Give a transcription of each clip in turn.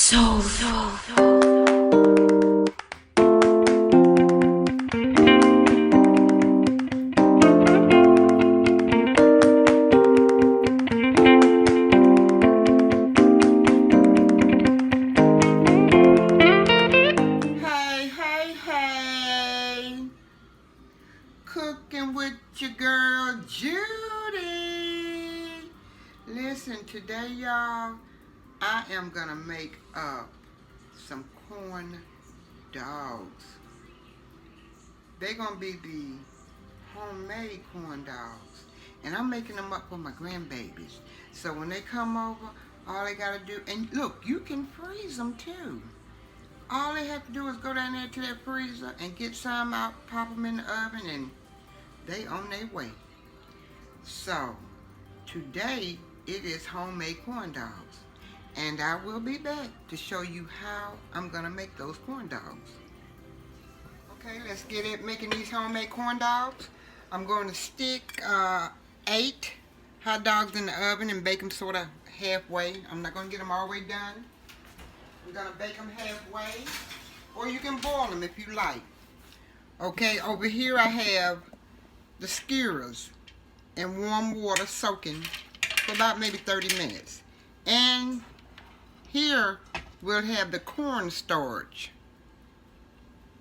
Hey, hey, hey. Cooking with your girl, Judy. Listen, today, y'all, I am going to make up some corn dogs. They're going to be the homemade corn dogs. And I'm making them up for my grandbabies. So when they come over, all they got to do, and look, you can freeze them too. All they have to do is go down there to that freezer and get some out, pop them in the oven, and they on their way. So, today it is homemade corn dogs. And I will be back to show you how I'm going to make those corn dogs. Okay, let's get it making these homemade corn dogs. I'm going to stick 8 hot dogs in the oven and bake them sort of halfway. I'm not going to get them all the way done. We're going to bake them halfway, or you can boil them if you like. Okay, over here I have the skewers in warm water soaking for about maybe 30 minutes. And here we'll have the cornstarch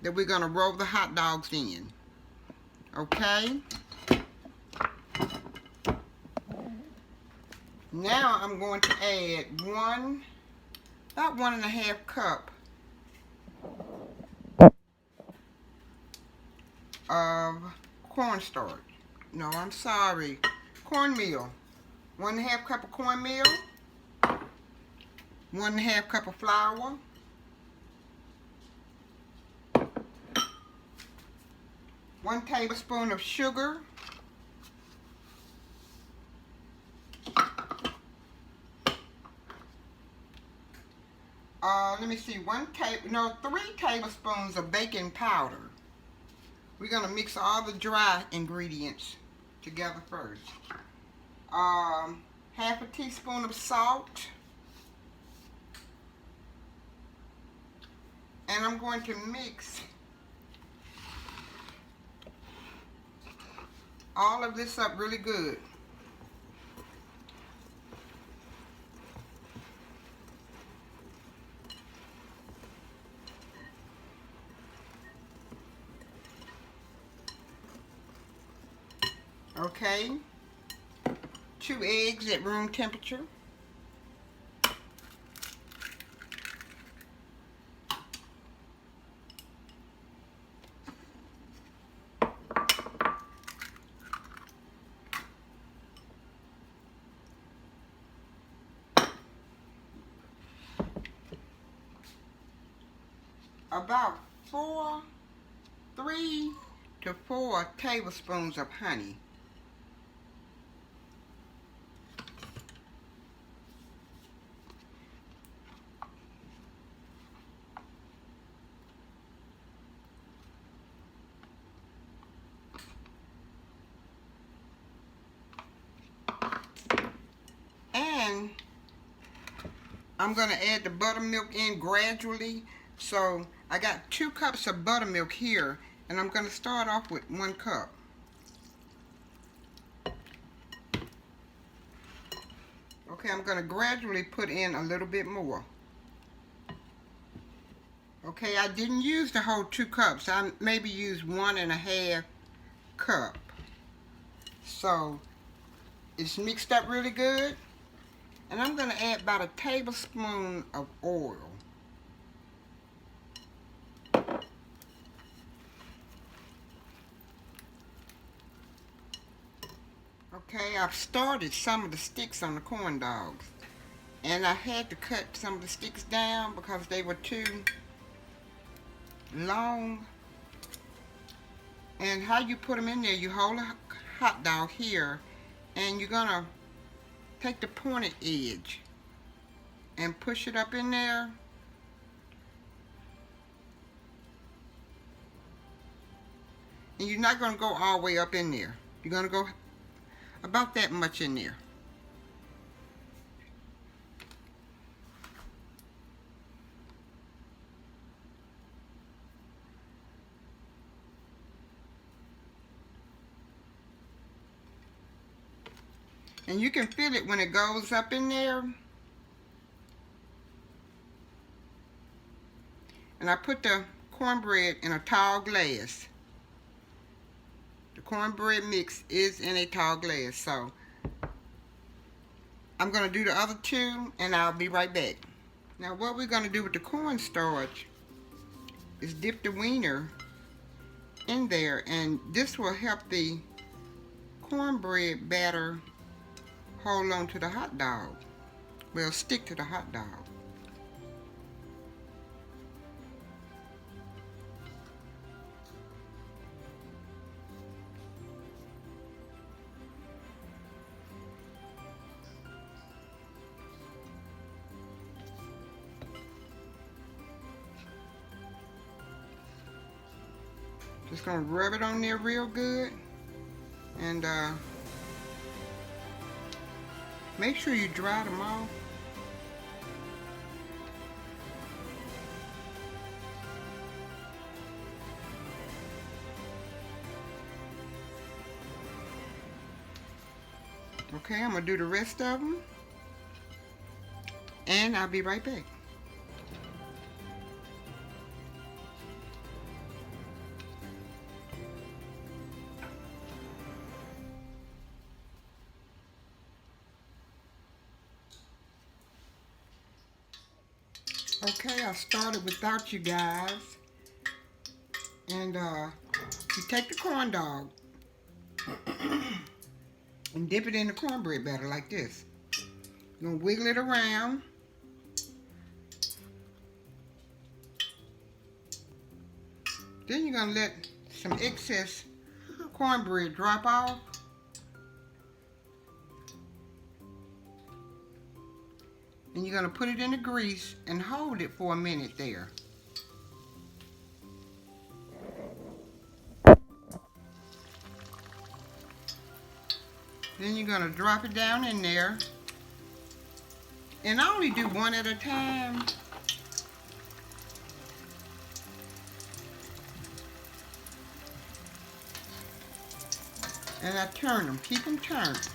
that we're going to roll the hot dogs in. Okay? Now I'm going to add about 1.5 cup of cornstarch. No, I'm sorry. Cornmeal. 1.5 cup of cornmeal. 1.5 cup of flour. 1 tablespoon of sugar. Let me see, 3 tablespoons of baking powder. We're going to mix all the dry ingredients together first. Half a teaspoon of salt. And I'm going to mix all of this up really good. Okay, 2 eggs at room temperature. About 3 to 4 tablespoons of honey. And I'm going to add the buttermilk in gradually. So I got 2 cups of buttermilk here, and I'm going to start off with 1 cup. Okay, I'm going to gradually put in a little bit more. Okay, I didn't use the whole 2 cups. I maybe used 1.5 cup. So it's mixed up really good. And I'm going to add about a tablespoon of oil. Okay, I've started some of the sticks on the corn dogs. And I had to cut some of the sticks down because they were too long. And how you put them in there, you hold a hot dog here, and you're going to take the pointed edge and push it up in there. And you're not going to go all the way up in there. You're going to go about that much in there. And you can feel it when it goes up in there. And I put the cornbread in a tall glass. The cornbread mix is in a tall glass, so I'm going to do the other two and I'll be right back. Now what we're going to do with the cornstarch is dip the wiener in there, and this will help the cornbread batter hold on to the hot dog. Well, stick to the hot dog. Just gonna rub it on there real good, and make sure you dry them off. Okay, I'm gonna do the rest of them, and I'll be right back. Okay, I started without you guys, and you take the corn dog and dip it in the cornbread batter like this. You're gonna wiggle it around. Then you're gonna let some excess cornbread drop off. And you're gonna put it in the grease and hold it for a minute there. Then you're gonna drop it down in there. And I only do one at a time. And I turn them, keep them turned.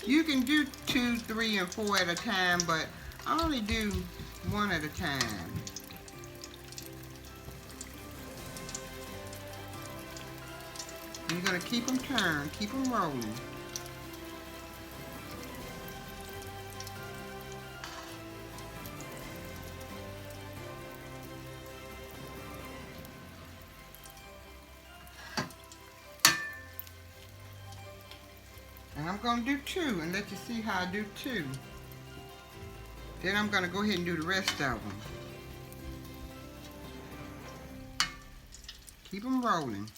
You can do 2, 3, and 4 at a time, but I only do one at a time. You're gonna keep them turned, keep them rolling. And I'm going to do 2 and let you see how I do 2. Then I'm going to go ahead and do the rest of them. Keep them rolling.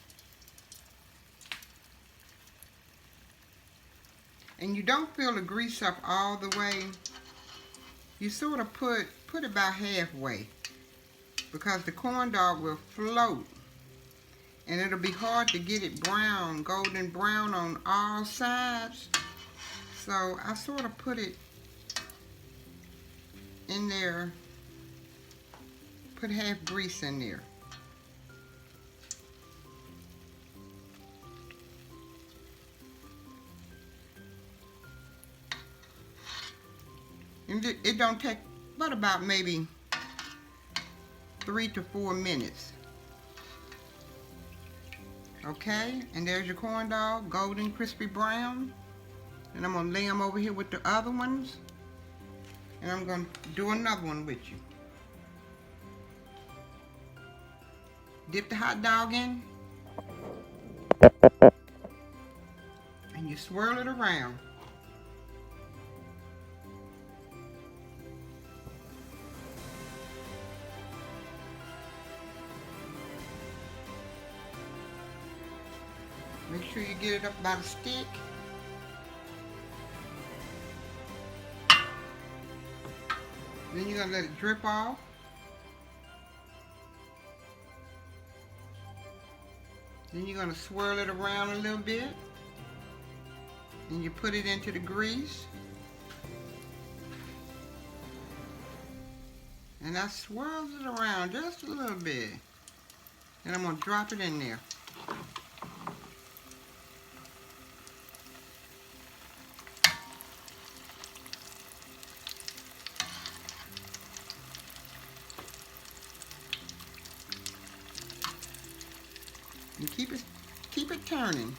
And you don't fill the grease up all the way. You sort of put about halfway, because the corn dog will float. And it'll be hard to get it brown, golden brown on all sides. So I sort of put it in there, put half grease in there. And it don't take but about maybe 3 to 4 minutes. Okay, and there's your corn dog, golden crispy brown. And I'm gonna lay them over here with the other ones. And I'm gonna do another one with you. Dip the hot dog in. And you swirl it around. Make sure you get it up by the stick. Then you're going to let it drip off. Then you're going to swirl it around a little bit. And you put it into the grease. And I swirls it around just a little bit. And I'm going to drop it in there. And keep it turning.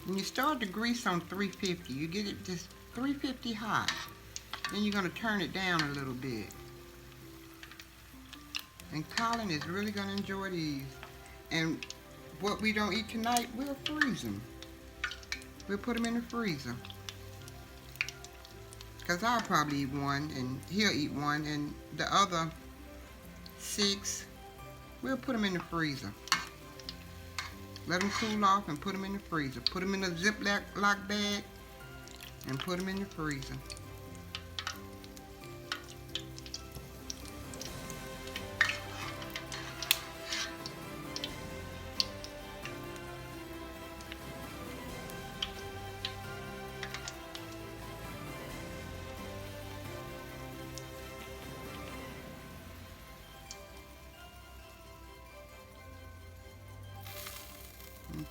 When you start to grease on 350, you get it just 350 hot. Then you're going to turn it down a little bit. And Colin is really going to enjoy these. And what we don't eat tonight, we'll freeze them. We'll put them in the freezer. Because I'll probably eat one, and he'll eat one, and the other 6, we'll put them in the freezer. Let them cool off and put them in the freezer. Put them in a Ziploc bag and put them in the freezer.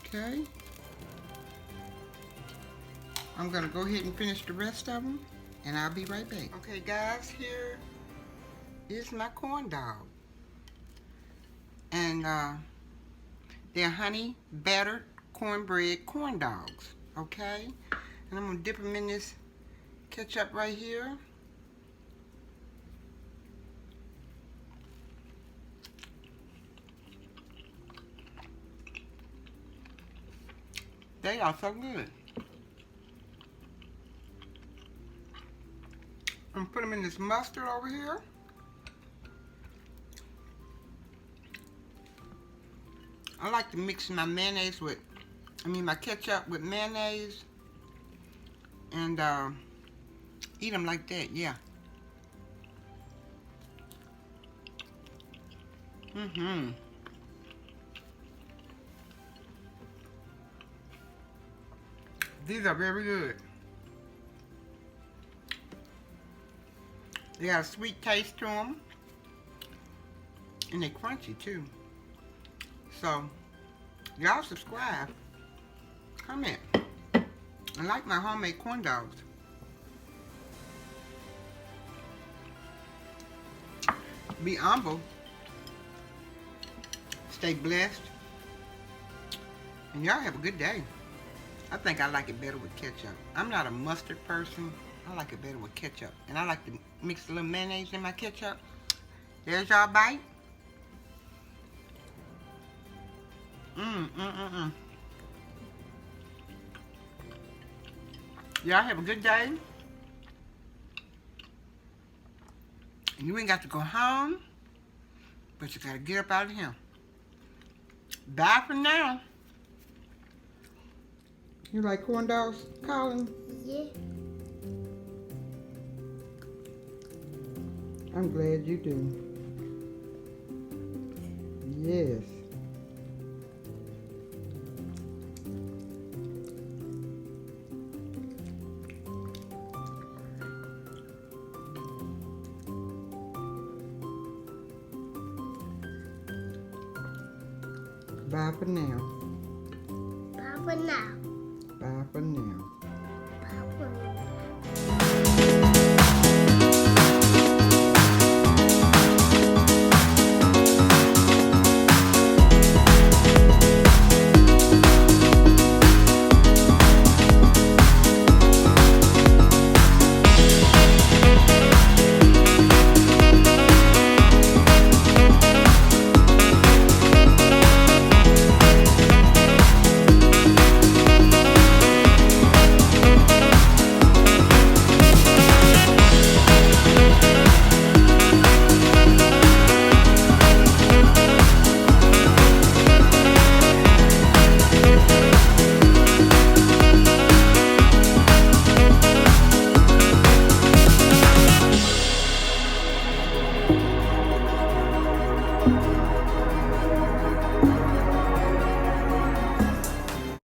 Okay. I'm going to go ahead and finish the rest of them, and I'll be right back. Okay, guys, here is my corn dog. And they're honey battered cornbread corn dogs. Okay? And I'm going to dip them in this ketchup right here. They are so good. I'm put them in this mustard over here. I like to mix my mayonnaise with, my ketchup with mayonnaise, and eat them like that. Yeah. These are very good. They got a sweet taste to them. And they're crunchy too. So, y'all subscribe. Comment. And like my homemade corn dogs. Be humble. Stay blessed. And y'all have a good day. I think I like it better with ketchup. I'm not a mustard person. I like it better with ketchup. And I like to mix a little mayonnaise in my ketchup. There's y'all bite. Y'all have a good day. And you ain't got to go home, but you got to get up out of here. Bye for now. You like corn dogs, Colin? Yeah. I'm glad you do. Yes. Bye for now. Bye for now. Bye for now. Bye for now.